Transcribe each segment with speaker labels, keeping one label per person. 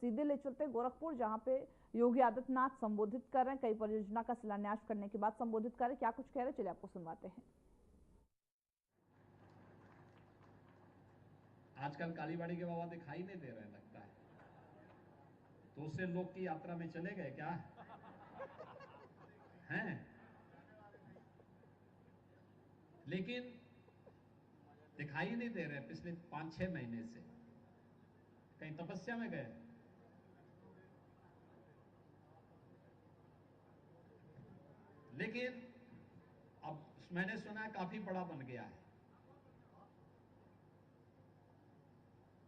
Speaker 1: सीधे ले चलते हैं गोरखपुर, जहां पे योगी आदित्यनाथ संबोधित कर रहे हैं, कई परियोजना का शिलान्यास करने के बाद संबोधित कर रहे हैं। क्या कुछ कह रहे हैं, चलिए आपको सुनवाते हैं।
Speaker 2: आजकल कालीबाड़ी के बाबा दिखाई नहीं दे रहे, लगता है दूसरे लोग की यात्रा में चले गए क्या हैं? लेकिन दिखाई नहीं दे रहे पिछले 5-6 महीने से। कहीं तपस्या में गए? लेकिन अब मैंने सुना है काफी बड़ा बन गया है।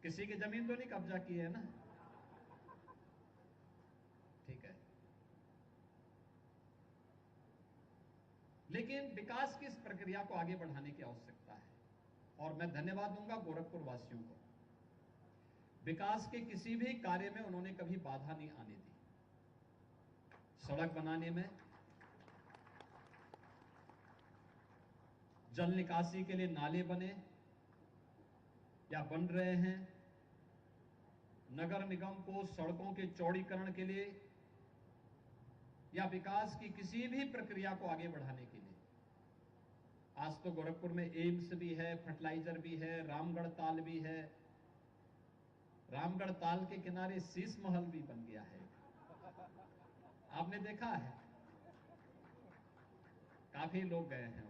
Speaker 2: किसी की जमीन तो नहीं कब्जा की है ना? ठीक है। लेकिन विकास की इस प्रक्रिया को आगे बढ़ाने की आवश्यकता है और मैं धन्यवाद दूंगा गोरखपुर वासियों को। विकास के किसी भी कार्य में उन्होंने कभी बाधा नहीं आने दी। सड़क बनाने में, जल निकासी के लिए नाले बने या बन रहे हैं, नगर निगम को सड़कों के चौड़ीकरण के लिए या विकास की किसी भी प्रक्रिया को आगे बढ़ाने के लिए। आज तो गोरखपुर में एम्स भी है, फर्टिलाइजर भी है, रामगढ़ ताल भी है। रामगढ़ ताल के किनारे शीश महल भी बन गया है, आपने देखा है? काफी लोग गए हैं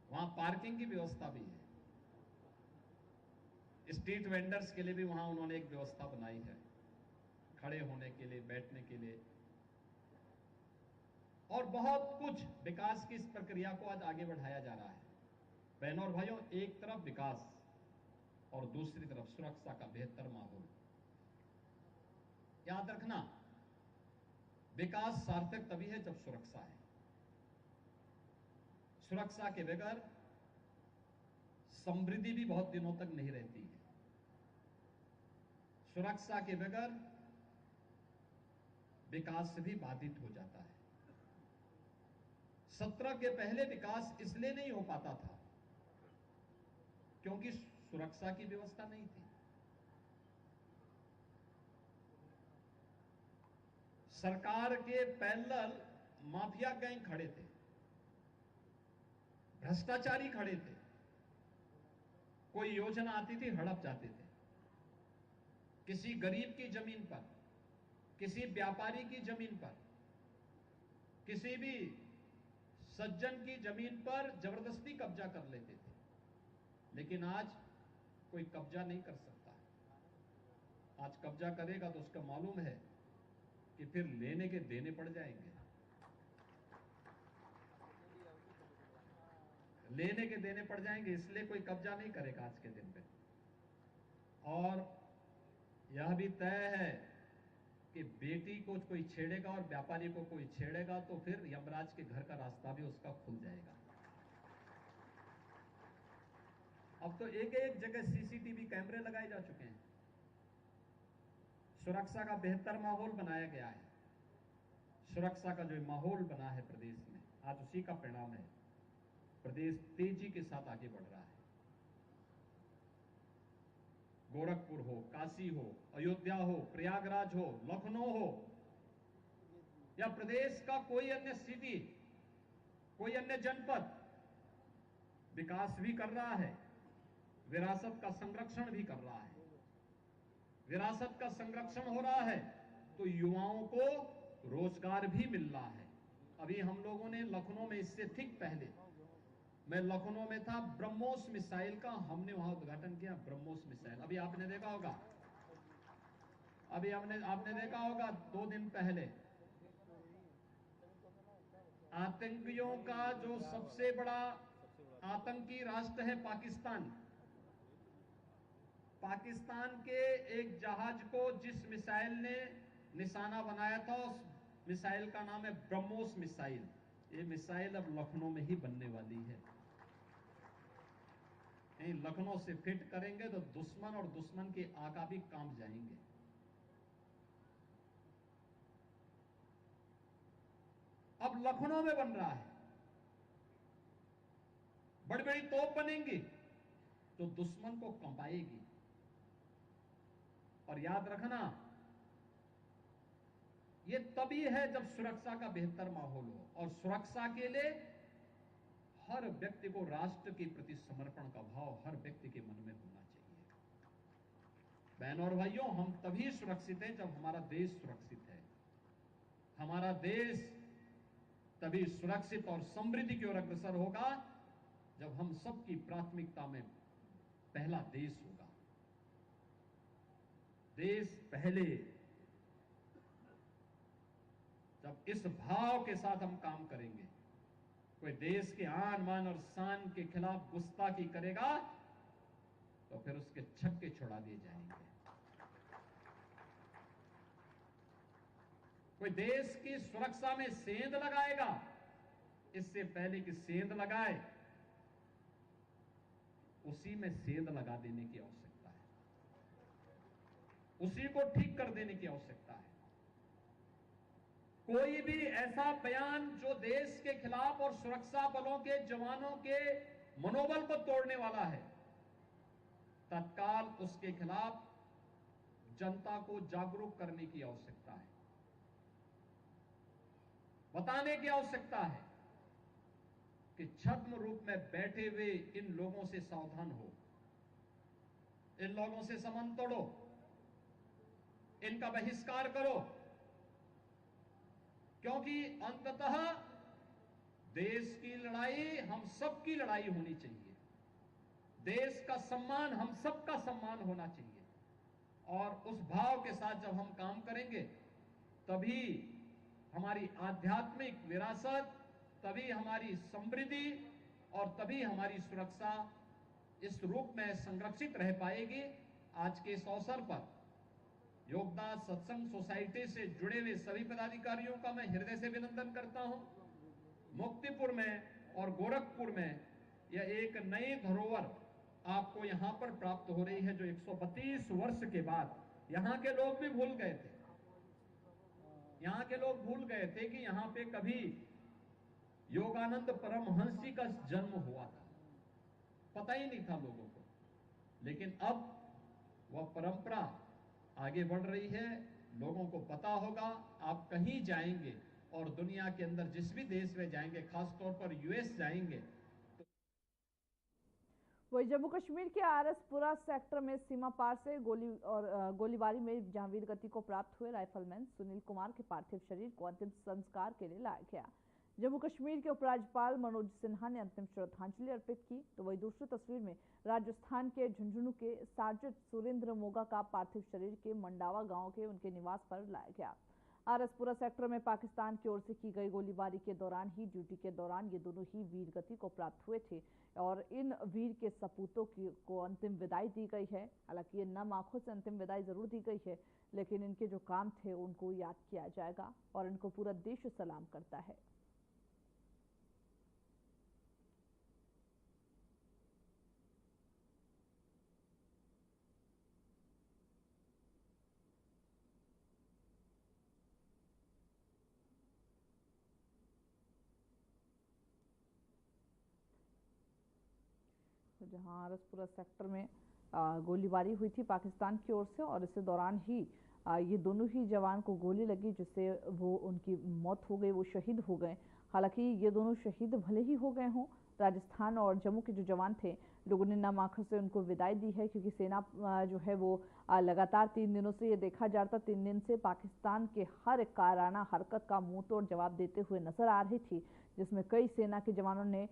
Speaker 2: वहां पार्किंग की व्यवस्था भी है। स्ट्रीट वेंडर्स के लिए भी वहां उन्होंने एक व्यवस्था बनाई है, खड़े होने के लिए, बैठने के लिए, और बहुत कुछ विकास की इस प्रक्रिया को आज आगे बढ़ाया जा रहा है। बहनों और भाइयों, एक तरफ विकास और दूसरी तरफ सुरक्षा का बेहतर माहौल। याद रखना, विकास सार्थक तभी है जब सुरक्षा है। सुरक्षा के बगैर समृद्धि भी बहुत दिनों तक नहीं रहती है। सुरक्षा के बगैर विकास भी बाधित हो जाता है। 17 के पहले विकास इसलिए नहीं हो पाता था क्योंकि सुरक्षा की व्यवस्था नहीं थी। सरकार के पैरेलल माफिया गैंग खड़े थे, भ्रष्टाचारी खड़े थे। कोई योजना आती थी, हड़प जाते थे। किसी गरीब की जमीन पर, किसी व्यापारी की जमीन पर, किसी भी सज्जन की जमीन पर जबरदस्ती कब्जा कर लेते थे। लेकिन आज कोई कब्जा नहीं कर सकता। आज कब्जा करेगा तो उसका मालूम है कि फिर लेने के देने पड़ जाएंगे, लेने के देने पड़ जाएंगे, इसलिए कोई कब्जा नहीं करेगा आज के दिन पे। और यह भी तय है कि बेटी को कोई छेड़ेगा और व्यापारी को कोई छेड़ेगा तो फिर यमराज के घर का रास्ता भी उसका खुल जाएगा। अब तो एक एक जगह सीसीटीवी कैमरे लगाए जा चुके हैं। सुरक्षा का बेहतर माहौल बनाया गया है। सुरक्षा का जो माहौल बना है प्रदेश में, आज उसी का परिणाम है। प्रदेश तेजी के साथ आगे बढ़ रहा है। गोरखपुर हो, काशी हो, अयोध्या हो, प्रयागराज हो, लखनऊ हो या प्रदेश का कोई अन्य सिटी, कोई अन्य जनपद विकास भी कर रहा है, विरासत का संरक्षण भी कर रहा है। विरासत का संरक्षण हो रहा है तो युवाओं को रोजगार भी मिल रहा है। अभी हम लोगों ने लखनऊ में, इससे ठीक पहले मैं लखनऊ में था, ब्रह्मोस मिसाइल का हमने वहां उद्घाटन किया। ब्रह्मोस मिसाइल अभी आपने देखा होगा, आपने देखा होगा 2 दिन पहले। आतंकियों का जो सबसे बड़ा आतंकी राष्ट्र है पाकिस्तान, पाकिस्तान के एक जहाज को जिस मिसाइल ने निशाना बनाया था, उस मिसाइल का नाम है ब्रह्मोस मिसाइल। ये मिसाइल अब लखनऊ में ही बनने वाली है। लखनऊ से फिट करेंगे तो दुश्मन और दुश्मन के आका भी काम जाएंगे। अब लखनऊ में बन रहा है। बड़ी बड़ी तोप बनेंगी तो दुश्मन को कंपाएगी। और याद रखना, ये तभी है जब सुरक्षा का बेहतर माहौल हो, और सुरक्षा के लिए हर व्यक्ति को राष्ट्र के प्रति समर्पण का भाव हर व्यक्ति के मन में होना चाहिए। बहनों और भाइयों, हम तभी सुरक्षित हैं जब हमारा देश सुरक्षित है। हमारा देश तभी सुरक्षित और समृद्धि की ओर अग्रसर होगा जब हम सबकी प्राथमिकता में पहला देश होगा। देश पहले, जब इस भाव के साथ हम काम करेंगे, कोई देश के आन मान और शान के खिलाफ गुस्ताखी करेगा तो फिर उसके छक्के छुड़ा दिए जाएंगे। कोई देश की सुरक्षा में सेंध लगाएगा, इससे पहले कि सेंध लगाए उसी में सेंध लगा देने की आवश्यकता है, उसी को ठीक कर देने की आवश्यकता है। कोई भी ऐसा बयान जो देश के खिलाफ और सुरक्षा बलों के जवानों के मनोबल को तोड़ने वाला है, तत्काल उसके खिलाफ जनता को जागरूक करने की आवश्यकता है, बताने की आवश्यकता है कि छद्म रूप में बैठे हुए इन लोगों से सावधान हो, इन लोगों से संबंध तोड़ो, इनका बहिष्कार करो, क्योंकि अंततः देश की लड़ाई हम सबकी लड़ाई होनी चाहिए। देश का सम्मान हम सबका सम्मान होना चाहिए, और उस भाव के साथ जब हम काम करेंगे तभी हमारी आध्यात्मिक विरासत, तभी हमारी समृद्धि और तभी हमारी सुरक्षा इस रूप में संरक्षित रह पाएगी। आज के इस अवसर पर योगदास सत्संग सोसाइटी से जुड़े हुए सभी पदाधिकारियों का मैं हृदय से अभिनंदन करता हूं। मुक्तिपुर में और गोरखपुर में यह एक नई धरोहर आपको यहां पर प्राप्त हो रही है, जो 132 वर्ष के बाद यहां के लोग भी भूल गए थे। यहां के लोग भूल गए थे कि यहां पे कभी योगानंद परमहंस जी का जन्म हुआ था, पता ही नहीं था लोगों को। लेकिन अब वह परंपरा आगे बढ़ रही है, लोगों को पता होगा। आप कहीं जाएंगे और दुनिया के अंदर जिस भी देश में जाएंगे, खासतौर पर यूएस जाएंगे,
Speaker 1: वही जम्मू कश्मीर के आरएसपुरा सेक्टर में सीमा पार से गोलीबारी में जहां वीर गति को प्राप्त हुए राइफलमैन सुनील कुमार के पार्थिव शरीर को अंतिम संस्कार के लिए लाया गया। जम्मू कश्मीर के उपराज्यपाल मनोज सिन्हा ने अंतिम श्रद्धांजलि अर्पित की, तो वही दूसरी तस्वीर में राजस्थान के झुंझुनू के सार्जेंट सुरेंद्र मोगा का पार्थिव शरीर के मंडावा गांव के उनके निवास पर लाया गया। आरएसपुरा सेक्टर में पाकिस्तान की ओर से की गई गोलीबारी के दौरान ही ड्यूटी के दौरान ये दोनों ही वीर गति को प्राप्त हुए थे, और इन वीर के सपूतों को अंतिम विदाई दी गई है। हालांकि ये नम आंखों से अंतिम विदाई जरूर दी गई है, लेकिन इनके जो काम थे उनको याद किया जाएगा और इनको पूरा देश सलाम करता है। जहां आरएसपुरा सेक्टर में गोलीबारी हुई थी पाकिस्तान की ओर से, और इसी दौरान ही ये दोनों ही जवान को गोली लगी, जिससे वो उनकी मौत हो गई, वो शहीद हो गए। हालांकि ये दोनों शहीद भले ही हो गए हों, राजस्थान और जम्मू के जो जवान थे, लोगों ने नम आंखों से उनको विदाई दी है, क्योंकि सेना जो है वो लगातार 3 दिनों से ये देखा जाता 3 दिन से पाकिस्तान के हर काराना हरकत का मुंह तोड़ जवाब देते हुए नजर आ रही थी, जिसमें कई सेना के जवानों ने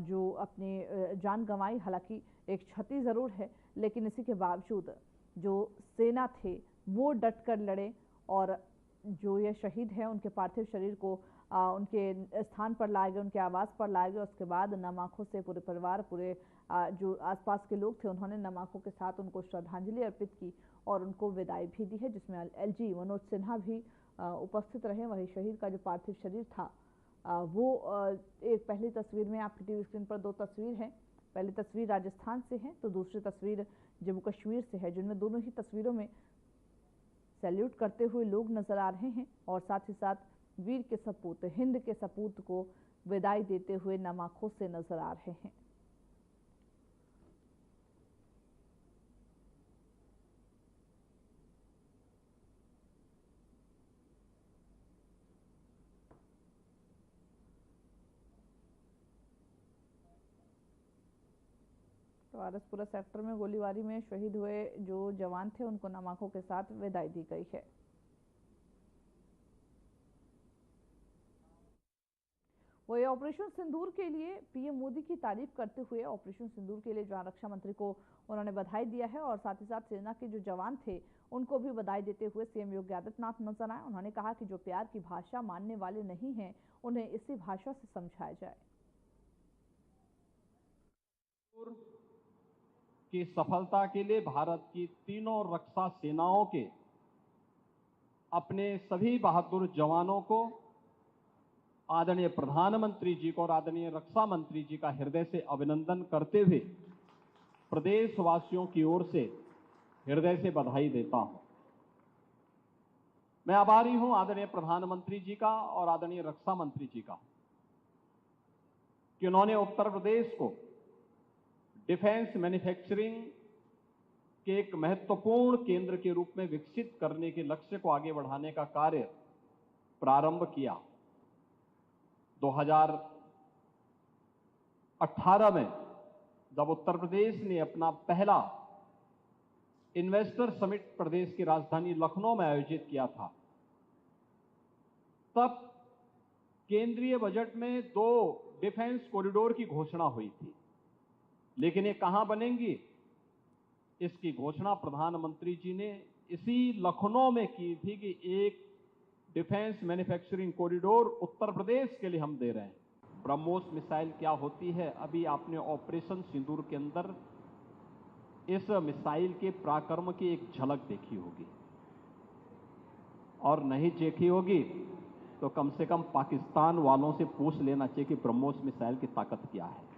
Speaker 1: जो अपनी जान गंवाई। हालांकि एक क्षति जरूर है, लेकिन इसी के बावजूद जो सेना थे वो डट कर लड़े, और जो ये शहीद हैं उनके पार्थिव शरीर को उनके स्थान पर लाए गए, उनके आवास पर लाए गए। उसके बाद नम आंखों से पूरे परिवार, पूरे जो आसपास के लोग थे, उन्होंने नम आंखों के साथ उनको श्रद्धांजलि अर्पित की और उनको विदाई भी दी है, जिसमें एलजी मनोज सिन्हा भी उपस्थित रहे। वही शहीद का जो पार्थिव शरीर था वो एक पहली तस्वीर में आपकी टीवी स्क्रीन पर 2 तस्वीर हैं। पहली तस्वीर राजस्थान से है, तो दूसरी तस्वीर जम्मू कश्मीर से है, जिनमें दोनों ही तस्वीरों में सैल्यूट करते हुए लोग नजर आ रहे हैं, और साथ ही साथ वीर के सपूत, हिंद के सपूत को विदाई देते हुए नम आंखों से नजर आ रहे हैं। वारसपुरा सेक्टर में गोलीबारी में शहीद हुए जो जवान थे उनको नम आंखों के साथ विदाई दी गई है। वही ऑपरेशन सिंदूर के लिए पीएम मोदी की तारीफ करते हुए ऑपरेशन सिंदूर के लिए जहां रक्षा मंत्री को उन्होंने बधाई दिया है और साथ ही साथ सेना के जो जवान थे उनको भी बधाई देते हुए सीएम योगी आदित्यनाथ नजर आए। उन्होंने कहा कि जो प्यार की भाषा मानने वाले नहीं हैं उन्हें इसी भाषा से समझाया जाए।
Speaker 3: की सफलता के लिए भारत की तीनों रक्षा सेनाओं के अपने सभी बहादुर जवानों को, आदरणीय प्रधानमंत्री जी को और आदरणीय रक्षा मंत्री जी का हृदय से अभिनंदन करते हुए प्रदेशवासियों की ओर से हृदय से बधाई देता हूं। मैं आभारी हूं आदरणीय प्रधानमंत्री जी का और आदरणीय रक्षा मंत्री जी का कि उन्होंने उत्तर प्रदेश को डिफेंस मैन्युफैक्चरिंग के एक महत्वपूर्ण केंद्र के रूप में विकसित करने के लक्ष्य को आगे बढ़ाने का कार्य प्रारंभ किया। 2018 में जब उत्तर प्रदेश ने अपना पहला इन्वेस्टर समिट प्रदेश की राजधानी लखनऊ में आयोजित किया था, तब केंद्रीय बजट में 2 डिफेंस कॉरिडोर की घोषणा हुई थी, लेकिन ये कहां बनेंगी, इसकी घोषणा प्रधानमंत्री जी ने इसी लखनऊ में की थी कि एक defence manufacturing corridor Uttar Pradesh के लिए हम दे रहे हैं। ब्रह्मोस मिसाइल क्या होती है, अभी आपने ऑपरेशन सिंदूर के अंदर इस मिसाइल के पराक्रम की एक झलक देखी होगी, और नहीं देखी होगी तो कम से कम पाकिस्तान वालों से पूछ लेना चाहिए कि ब्रह्मोस मिसाइल की ताकत क्या है।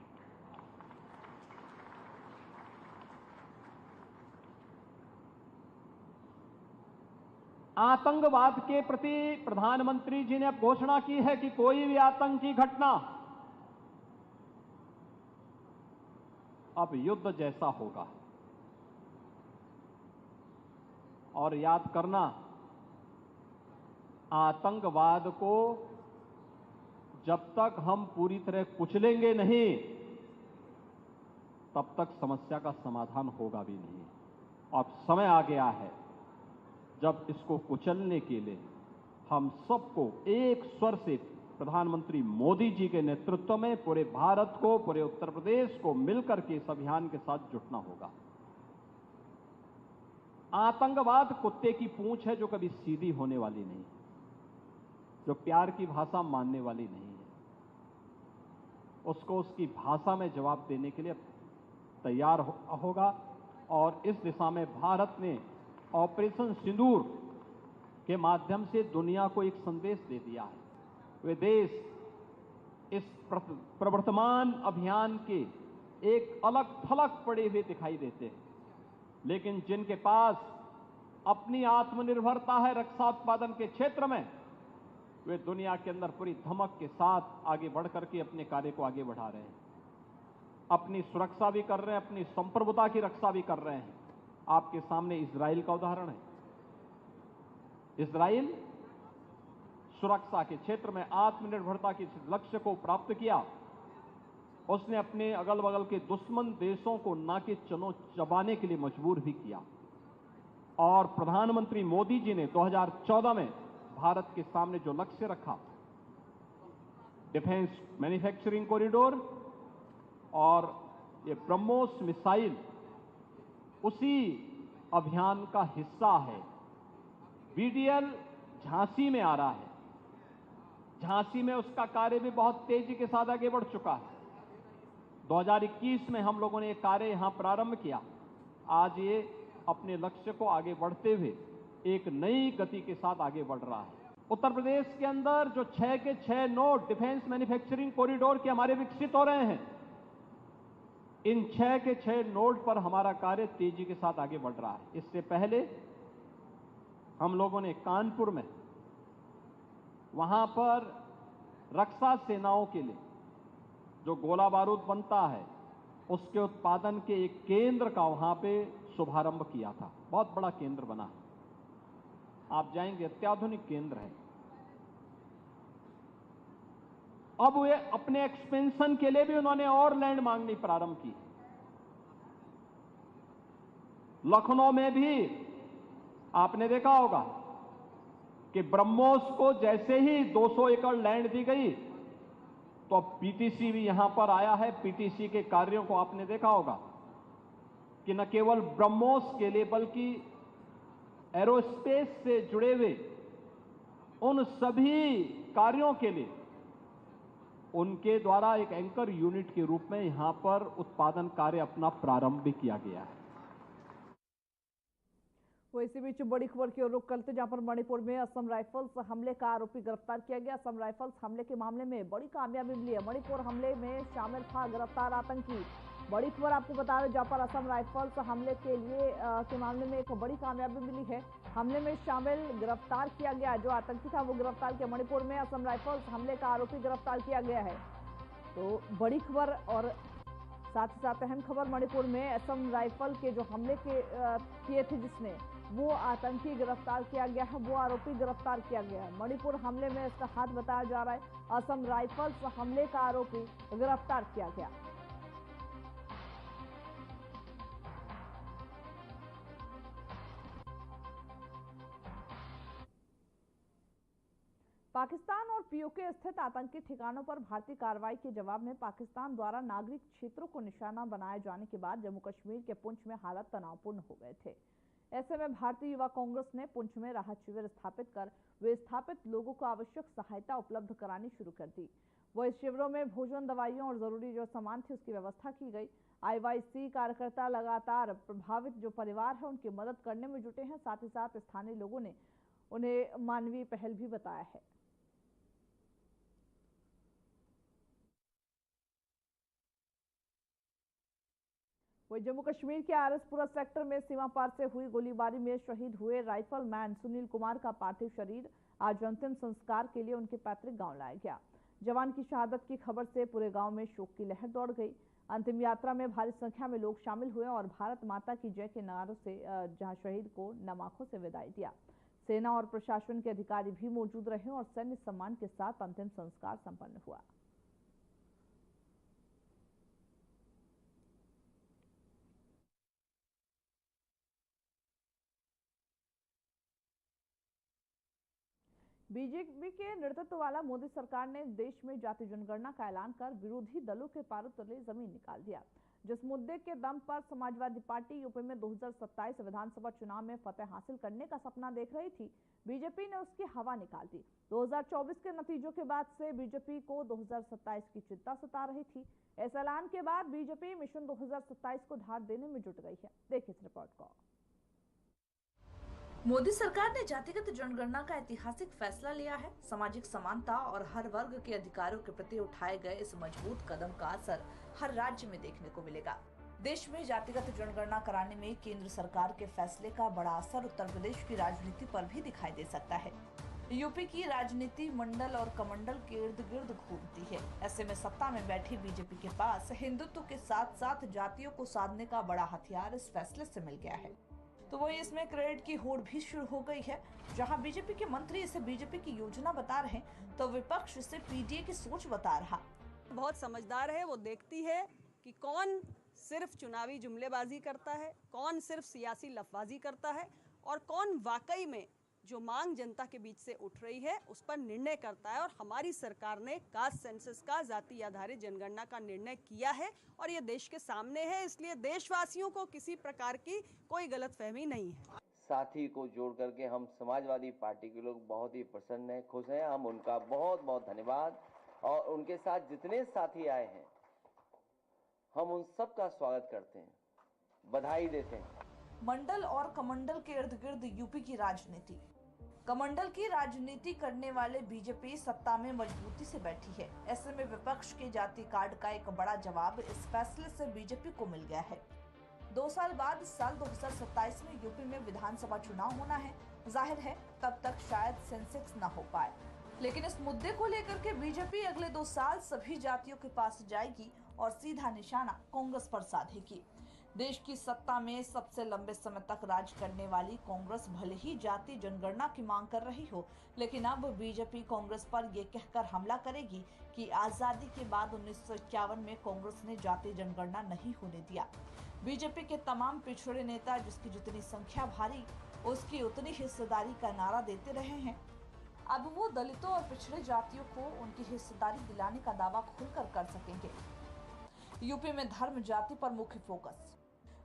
Speaker 3: आतंकवाद के प्रति प्रधानमंत्री जी ने अब घोषणा की है कि कोई भी आतंकी घटना अब युद्ध जैसा होगा। और याद करना, आतंकवाद को जब तक हम पूरी तरह कुचलेंगे नहीं, तब तक समस्या का समाधान होगा भी नहीं। अब समय आ गया है जब इसको कुचलने के लिए हम सबको एक स्वर से प्रधानमंत्री मोदी जी के नेतृत्व में पूरे भारत को, पूरे उत्तर प्रदेश को मिलकर के इस अभियान के साथ जुटना होगा। आतंकवाद कुत्ते की पूंछ है जो कभी सीधी होने वाली नहीं, जो प्यार की भाषा मानने वाली नहीं है। उसको उसकी भाषा में जवाब देने के लिए तैयार होगा, और इस दिशा में भारत ने ऑपरेशन सिंदूर के माध्यम से दुनिया को एक संदेश दे दिया है। वे देश इस प्रवर्तमान अभियान के एक अलग थलग पड़े हुए दिखाई देते हैं, लेकिन जिनके पास अपनी आत्मनिर्भरता है रक्षा उत्पादन के क्षेत्र में, वे दुनिया के अंदर पूरी धमक के साथ आगे बढ़कर के अपने कार्य को आगे बढ़ा रहे हैं, अपनी सुरक्षा भी कर रहे हैं, अपनी संप्रभुता की रक्षा भी कर रहे हैं। आपके सामने इजराइल का उदाहरण है। इजराइल सुरक्षा के क्षेत्र में आत्मनिर्भरता के लक्ष्य को प्राप्त किया। उसने अपने अगल बगल के दुश्मन देशों को नाके चबाने के लिए मजबूर भी किया, और प्रधानमंत्री मोदी जी ने 2014 में भारत के सामने जो लक्ष्य रखा, डिफेंस मैन्युफैक्चरिंग कॉरिडोर और ये ब्रह्मोस मिसाइल, उसी अभियान का हिस्सा है। बीडीएल झांसी में आ रहा है। झांसी में उसका कार्य भी बहुत तेजी के साथ आगे बढ़ चुका है। 2021 में हम लोगों ने ये कार्य यहां प्रारंभ किया। आज ये अपने लक्ष्य को आगे बढ़ते हुए एक नई गति के साथ आगे बढ़ रहा है। उत्तर प्रदेश के अंदर जो 6 के 6 नोड डिफेंस मैन्युफैक्चरिंग कॉरिडोर के हमारे विकसित हो रहे हैं, इन 6 के 6 नोड पर हमारा कार्य तेजी के साथ आगे बढ़ रहा है। इससे पहले हम लोगों ने कानपुर में, वहां पर रक्षा सेनाओं के लिए जो गोला बारूद बनता है, उसके उत्पादन के एक केंद्र का वहां पे शुभारंभ किया था। बहुत बड़ा केंद्र बना है, आप जाएंगे, अत्याधुनिक केंद्र है। अब वे अपने एक्सपेंशन के लिए भी उन्होंने और लैंड मांगनी प्रारंभ की। लखनऊ में भी आपने देखा होगा कि ब्रह्मोस को जैसे ही 200 एकड़ लैंड दी गई तो अब पीटीसी भी यहां पर आया है। पीटीसी के कार्यों को आपने देखा होगा कि न केवल ब्रह्मोस के लिए बल्कि एरोस्पेस से जुड़े हुए उन सभी कार्यों के लिए उनके द्वारा एक एंकर यूनिट के रूप में यहां पर उत्पादन कार्य अपना प्रारंभ भी किया गया है।
Speaker 1: वो इसी बीच बड़ी खबर की ओर रुख करते, जहां पर मणिपुर में असम राइफल्स हमले का आरोपी गिरफ्तार किया गया। असम राइफल्स हमले के मामले में बड़ी कामयाबी मिली है। मणिपुर हमले में शामिल था गिरफ्तार आतंकी। बड़ी खबर आपको बता दें, जहां पर असम राइफल्स हमले के मामले में एक बड़ी कामयाबी मिली है। हमले में शामिल गिरफ्तार किया गया, जो आतंकी था वो गिरफ्तार किया। मणिपुर में असम राइफल्स हमले का आरोपी गिरफ्तार किया गया है। तो बड़ी खबर और साथ ही साथ अहम खबर, मणिपुर में असम राइफल के जो हमले किए थे जिसने, वो आतंकी गिरफ्तार किया गया है, वो आरोपी गिरफ्तार किया गया है। मणिपुर हमले में इसका हाथ बताया जा रहा है। असम राइफल्स हमले का आरोपी गिरफ्तार किया गया। पाकिस्तान और पीओके स्थित आतंकी ठिकानों पर भारतीय कार्रवाई के जवाब में पाकिस्तान द्वारा नागरिक क्षेत्रों को निशाना बनाए जाने के बाद जम्मू कश्मीर के पुंछ में हालात तनावपूर्ण हो गए थे। ऐसे में भारतीय युवा कांग्रेस ने पुंछ में राहत शिविर स्थापित कर विस्थापित लोगों को आवश्यक सहायता उपलब्ध करानी शुरू कर दी। वह इस शिविरों में भोजन, दवाइयों और जरूरी जो सामान थे उसकी व्यवस्था की गई। आईवाईसी कार्यकर्ता लगातार प्रभावित जो परिवार है उनकी मदद करने में जुटे हैं। साथ ही साथ स्थानीय लोगों ने उन्हें मानवीय पहल भी बताया है। वही जम्मू कश्मीर के आरएसपुरा सेक्टर में सीमा पार से हुई गोलीबारी में शहीद हुए राइफलमैन सुनील कुमार का पार्थिव शरीर आज अंतिम संस्कार के लिए उनके पैतृक गांव लाया गया। जवान की शहादत की खबर से पूरे गांव में शोक की लहर दौड़ गई। अंतिम यात्रा में भारी संख्या में लोग शामिल हुए और भारत माता की जय के नारों से जहां शहीद को नम आंखों से विदाई दिया। सेना और प्रशासन के अधिकारी भी मौजूद रहे और सैन्य सम्मान के साथ अंतिम संस्कार संपन्न हुआ। बीजेपी के नेतृत्व वाला मोदी सरकार ने देश में जाति जनगणना का ऐलान कर विरोधी दलों के पैरों तले जमीन निकाल दिया। जिस मुद्दे के दम पर समाजवादी पार्टी यूपी में 2027 विधानसभा चुनाव में फतेह हासिल करने का सपना देख रही थी, बीजेपी ने उसकी हवा निकाल दी। 2024 के नतीजों के बाद से बीजेपी को 2027 की चिंता सता रही थी। इस ऐलान के बाद बीजेपी मिशन 2027 को धार देने में जुट गई है। देखिए इस रिपोर्ट को।
Speaker 4: मोदी सरकार ने जातिगत जनगणना का ऐतिहासिक फैसला लिया है। सामाजिक समानता और हर वर्ग के अधिकारों के प्रति उठाए गए इस मजबूत कदम का असर हर राज्य में देखने को मिलेगा। देश में जातिगत जनगणना कराने में केंद्र सरकार के फैसले का बड़ा असर उत्तर प्रदेश की राजनीति पर भी दिखाई दे सकता है। यूपी की राजनीति मंडल और कमंडल के इर्द गिर्द घूमती है। ऐसे में सत्ता में बैठी बीजेपी के पास हिंदुत्व के साथ साथ जातियों को साधने का बड़ा हथियार इस फैसले से मिल गया है। तो वही इसमें क्रेडिट की होड़ भी शुरू हो गई है। जहां बीजेपी के मंत्री इसे बीजेपी की योजना बता रहे हैं तो विपक्ष इसे पीडीए की सोच बता रहा।
Speaker 5: बहुत समझदार है, वो देखती है कि कौन सिर्फ चुनावी जुमलेबाजी करता है, कौन सिर्फ सियासी लफबाजी करता है और कौन वाकई में जो मांग जनता के बीच से उठ रही है उस पर निर्णय करता है। और हमारी सरकार ने कास्ट सेंसस का, जाति आधारित जनगणना का निर्णय किया है और ये देश के सामने है, इसलिए देशवासियों को किसी प्रकार की कोई गलतफहमी नहीं है।
Speaker 6: साथी को जोड़ करके हम समाजवादी पार्टी के लोग बहुत ही प्रसन्न हैं, खुश हैं। हम उनका बहुत बहुत धन्यवाद और उनके साथ जितने साथी आए हैं हम उन सब का स्वागत करते हैं, बधाई देते हैं।
Speaker 4: मंडल और कमंडल के इर्द गिर्द यूपी की राजनीति। कमंडल की राजनीति करने वाले बीजेपी सत्ता में मजबूती से बैठी है। ऐसे में विपक्ष के जाति कार्ड का एक बड़ा जवाब इस फैसले से बीजेपी को मिल गया है। 2 साल बाद साल 2027 में यूपी में विधानसभा चुनाव होना है। जाहिर है तब तक शायद सेंसेक्स न हो पाए, लेकिन इस मुद्दे को लेकर के बीजेपी अगले 2 साल सभी जातियों के पास जाएगी और सीधा निशाना कांग्रेस पर साधेगी। देश की सत्ता में सबसे लंबे समय तक राज करने वाली कांग्रेस भले ही जाति जनगणना की मांग कर रही हो, लेकिन अब बीजेपी कांग्रेस पर यह कहकर हमला करेगी कि आजादी के बाद 1951 में कांग्रेस ने जाति जनगणना नहीं होने दिया। बीजेपी के तमाम पिछड़े नेता जिसकी जितनी संख्या भारी उसकी उतनी हिस्सेदारी का नारा देते रहे हैं। अब वो दलितों और पिछड़े जातियों को उनकी हिस्सेदारी दिलाने का दावा खुलकर कर सकेंगे। यूपी में धर्म जाति पर मुख्य फोकस।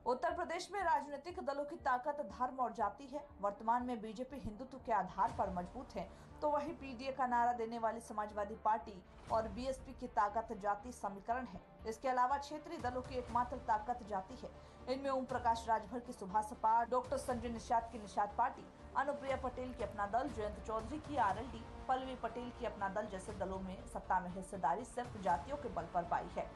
Speaker 4: उत्तर प्रदेश में राजनीतिक दलों की ताकत धर्म और जाति है। वर्तमान में बीजेपी हिंदुत्व के आधार पर मजबूत है, तो वही पीडीए का नारा देने वाली समाजवादी पार्टी और बीएसपी की ताकत जाति समीकरण है। इसके अलावा क्षेत्रीय दलों की एकमात्र ताकत जाति है। इनमें ओम प्रकाश राजभर की सुभाषपा, डॉक्टर संजय निषाद की निषाद पार्टी, अनुप्रिया पटेल की अपना दल, जयंत चौधरी की आरएलडी, पल्लवी पटेल की अपना दल जैसे दलों में सत्ता में हिस्सेदारी सिर्फ जातियों के बल पर पाई है।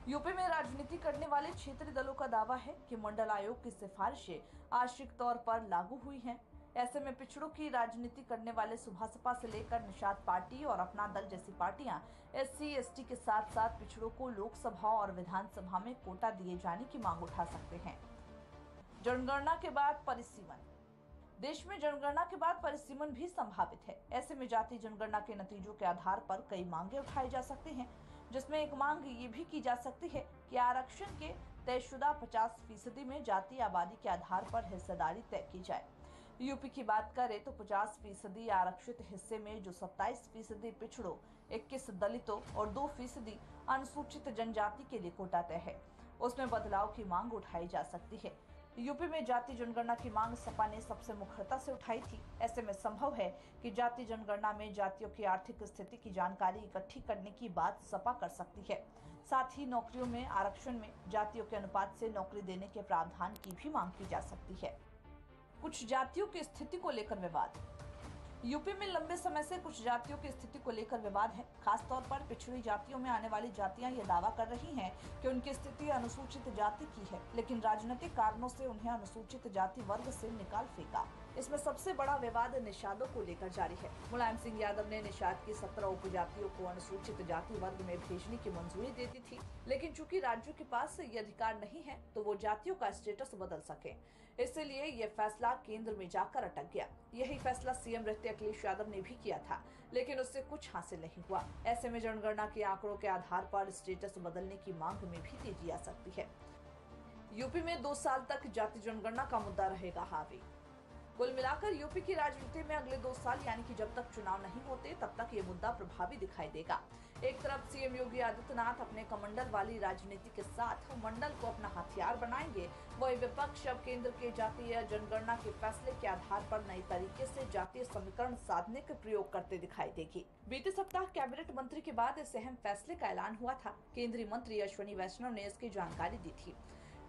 Speaker 4: यूपी में राजनीति करने वाले क्षेत्रीय दलों का दावा है कि मंडल आयोग की सिफारिशें आंशिक तौर पर लागू हुई हैं। ऐसे में पिछड़ों की राजनीति करने वाले सुभाषपा से लेकर निषाद पार्टी और अपना दल जैसी पार्टियां SC/ST के साथ साथ पिछड़ों को लोकसभा और विधानसभा में कोटा दिए जाने की मांग उठा सकते हैं। जनगणना के बाद परिसीमन। देश में जनगणना के बाद परिसीमन भी संभावित है। ऐसे में जाति जनगणना के नतीजों के आधार पर कई मांगे उठाई जा सकती हैं, जिसमें एक मांग ये भी की जा सकती है कि आरक्षण के तयशुदा 50% में जाति आबादी के आधार पर हिस्सेदारी तय की जाए। यूपी की बात करें तो 50% आरक्षित हिस्से में जो 27% पिछड़ों, 21 दलितों और 2% अनुसूचित जनजाति के लिए कोटा तय है, उसमें बदलाव की मांग उठाई जा सकती है। यूपी में जाति जनगणना की मांग सपा ने सबसे मुखरता से उठाई थी। ऐसे में संभव है कि जाति जनगणना में जातियों की आर्थिक स्थिति की जानकारी इकट्ठी करने की बात सपा कर सकती है। साथ ही नौकरियों में आरक्षण में जातियों के अनुपात से नौकरी देने के प्रावधान की भी मांग की जा सकती है। कुछ जातियों की स्थिति को लेकर विवाद। यूपी में लंबे समय से कुछ जातियों की स्थिति को लेकर विवाद है। खासतौर पर पिछड़ी जातियों में आने वाली जातियां ये दावा कर रही हैं कि उनकी स्थिति अनुसूचित जाति की है, लेकिन राजनीतिक कारणों से उन्हें अनुसूचित जाति वर्ग से निकाल फेंका। इसमें सबसे बड़ा विवाद निषादों को लेकर जारी है। मुलायम सिंह यादव ने निषाद की 17 उपजातियों को अनुसूचित जाति वर्ग में भेजने की मंजूरी दे दी थी, लेकिन चूंकि राज्यों के पास ये अधिकार नहीं है तो वो जातियों का स्टेटस बदल सके, इसलिए ये फैसला केंद्र में जाकर अटक गया। यही फैसला सीएम रहते अखिलेश यादव ने भी किया था, लेकिन उससे कुछ हासिल नहीं हुआ। ऐसे में जनगणना के आंकड़ों के आधार पर स्टेटस बदलने की मांग में भी तेजी आ सकती है। यूपी में 2 साल तक जाति जनगणना का मुद्दा रहेगा हावी। कुल मिलाकर यूपी की राजनीति में अगले 2 साल यानी कि जब तक चुनाव नहीं होते तब तक ये मुद्दा प्रभावी दिखाई देगा। एक तरफ सीएम योगी आदित्यनाथ अपने कमंडल वाली राजनीति के साथ मंडल को अपना हथियार बनाएंगे, वही विपक्ष अब केंद्र के जातीय जनगणना के फैसले के आधार पर नए तरीके से जातीय समीकरण साधने का प्रयोग करते दिखाई देगी। बीते सप्ताह कैबिनेट मंत्री के बाद इस अहम फैसले का ऐलान हुआ था। केंद्रीय मंत्री अश्विनी वैष्णव ने इसकी जानकारी दी थी।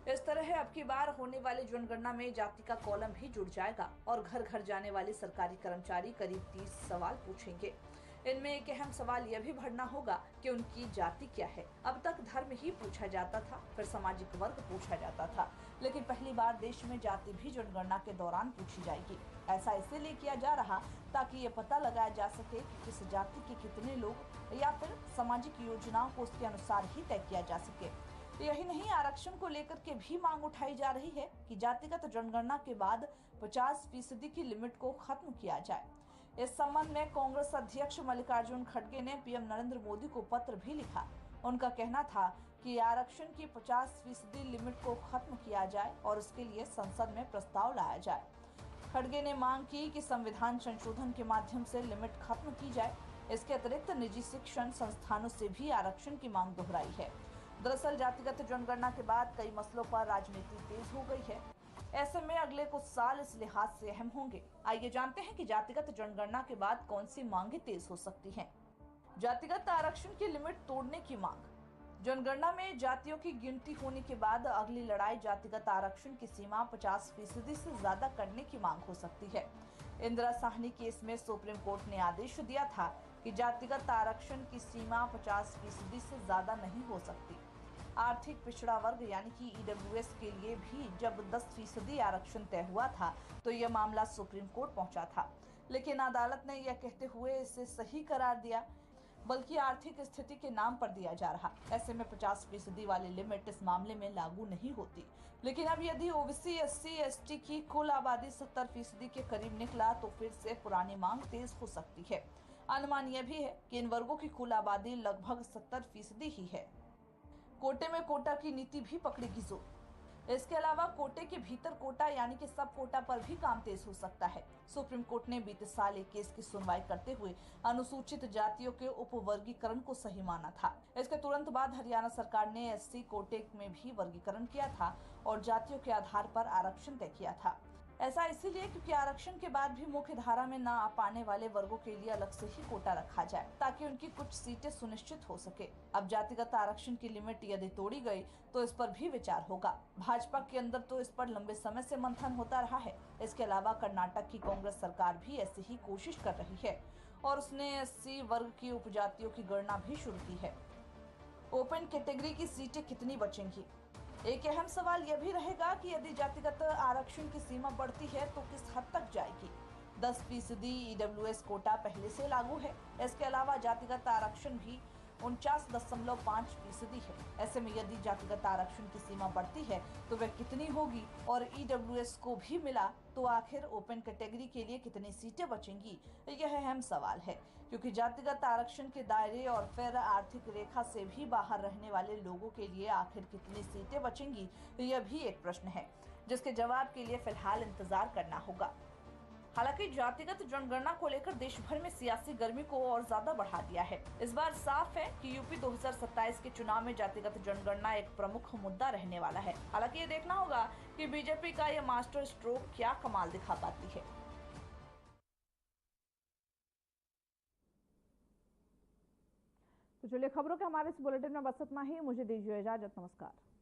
Speaker 4: इस तरह अब की बार होने वाली जनगणना में जाति का कॉलम भी जुड़ जाएगा और घर घर जाने वाले सरकारी कर्मचारी करीब 30 सवाल पूछेंगे। इनमें एक अहम सवाल यह भी भरना होगा कि उनकी जाति क्या है। अब तक धर्म ही पूछा जाता था, फिर सामाजिक वर्ग पूछा जाता था, लेकिन पहली बार देश में जाति भी जनगणना के दौरान पूछी जाएगी। ऐसा इसलिए किया जा रहा ताकि ये पता लगाया जा सके कि किस जाति के कितने लोग या फिर सामाजिक योजनाओं को उसके अनुसार ही तय किया जा सके। यही नहीं, आरक्षण को लेकर के भी मांग उठाई जा रही है कि जातिगत जनगणना के बाद 50% की लिमिट को खत्म किया जाए। इस संबंध में कांग्रेस अध्यक्ष मल्लिकार्जुन खड़गे ने पीएम नरेंद्र मोदी को पत्र भी लिखा। उनका कहना था कि आरक्षण की 50% लिमिट को खत्म किया जाए और उसके लिए संसद में प्रस्ताव लाया जाए। खड़गे ने मांग की कि संविधान संशोधन के माध्यम से लिमिट खत्म की जाए। इसके अतिरिक्त निजी शिक्षण संस्थानों से भी आरक्षण की मांग दोहराई है। दरअसल जातिगत जनगणना के बाद कई मसलों पर राजनीति तेज हो गई है। ऐसे में अगले कुछ साल इस लिहाज से अहम होंगे। आइए जानते हैं कि जातिगत जनगणना के बाद कौन सी मांगे तेज हो सकती हैं। जातिगत आरक्षण की लिमिट तोड़ने की मांग। जनगणना में जातियों की गिनती होने के बाद अगली लड़ाई जातिगत आरक्षण की सीमा 50% से ज्यादा करने की मांग हो सकती है। इंदिरा साहनी केस में सुप्रीम कोर्ट ने आदेश दिया था कि जातिगत आरक्षण की सीमा 50% से ज्यादा नहीं हो सकती। आर्थिक पिछड़ा वर्ग यानी कि EWS के लिए भी जब 10% आरक्षण तय हुआ था तो यह मामला सुप्रीम कोर्ट पहुंचा था, लेकिन अदालत ने यह कहते हुए इसे सही करार दिया, बल्कि आर्थिक स्थिति के नाम पर दिया जा रहा। ऐसे में 50% वाली लिमिट इस मामले में लागू नहीं होती। लेकिन अब यदि OBC SC ST की कुल आबादी 70% के करीब निकला तो फिर से पुरानी मांग तेज हो सकती है। अनुमान यह भी है कि इन वर्गों की कुल आबादी लगभग 70% ही है। कोटे में कोटा की नीति भी पकड़ेगी जोर। इसके अलावा कोटे के भीतर कोटा यानी कि सब कोटा पर भी काम तेज हो सकता है। सुप्रीम कोर्ट ने बीते साल एक केस की सुनवाई करते हुए अनुसूचित जातियों के उपवर्गीकरण को सही माना था। इसके तुरंत बाद हरियाणा सरकार ने एससी कोटे में भी वर्गीकरण किया था और जातियों के आधार पर आरक्षण तय किया था। ऐसा इसीलिए क्योंकि आरक्षण के बाद भी मुख्य धारा में न आ पाने वाले वर्गों के लिए अलग से ही कोटा रखा जाए ताकि उनकी कुछ सीटें सुनिश्चित हो सके। अब जातिगत आरक्षण की लिमिट यदि तोड़ी गई तो इस पर भी विचार होगा। भाजपा के अंदर तो इस पर लंबे समय से मंथन होता रहा है। इसके अलावा कर्नाटक की कांग्रेस सरकार भी ऐसी ही कोशिश कर रही है और उसने एससी वर्ग की उपजातियों की गणना भी शुरू की है। ओपन कैटेगरी की सीटें कितनी बचेंगी? एक अहम सवाल यह भी रहेगा कि यदि जातिगत आरक्षण की सीमा बढ़ती है तो किस हद तक जाएगी। 10% ईडब्ल्यूएस कोटा पहले से लागू है। इसके अलावा जातिगत आरक्षण भी 49.5% है। ऐसे में यदि जातिगत आरक्षण की सीमा बढ़ती है तो वह कितनी होगी और ईडब्ल्यूएस को भी मिला तो आखिर ओपन कैटेगरी के लिए कितनी सीटें बचेंगी, यह अहम सवाल है। क्योंकि जातिगत आरक्षण के दायरे और फिर आर्थिक रेखा से भी बाहर रहने वाले लोगों के लिए आखिर कितनी सीटें बचेंगी, यह भी एक प्रश्न है जिसके जवाब के लिए फिलहाल इंतजार करना होगा। हालांकि जातिगत जनगणना को लेकर देश भर में सियासी गर्मी को और ज्यादा बढ़ा दिया है। इस बार साफ है कि यूपी 2027 के चुनाव में जातिगत जनगणना एक प्रमुख मुद्दा रहने वाला है। हालांकि ये देखना होगा कि बीजेपी का यह मास्टर स्ट्रोक क्या कमाल दिखा पाती है।
Speaker 1: तो चलिए खबरों के हमारे इस बुलेटिन में बस इतना ही। मुझे दीजिए इजाजत। नमस्कार।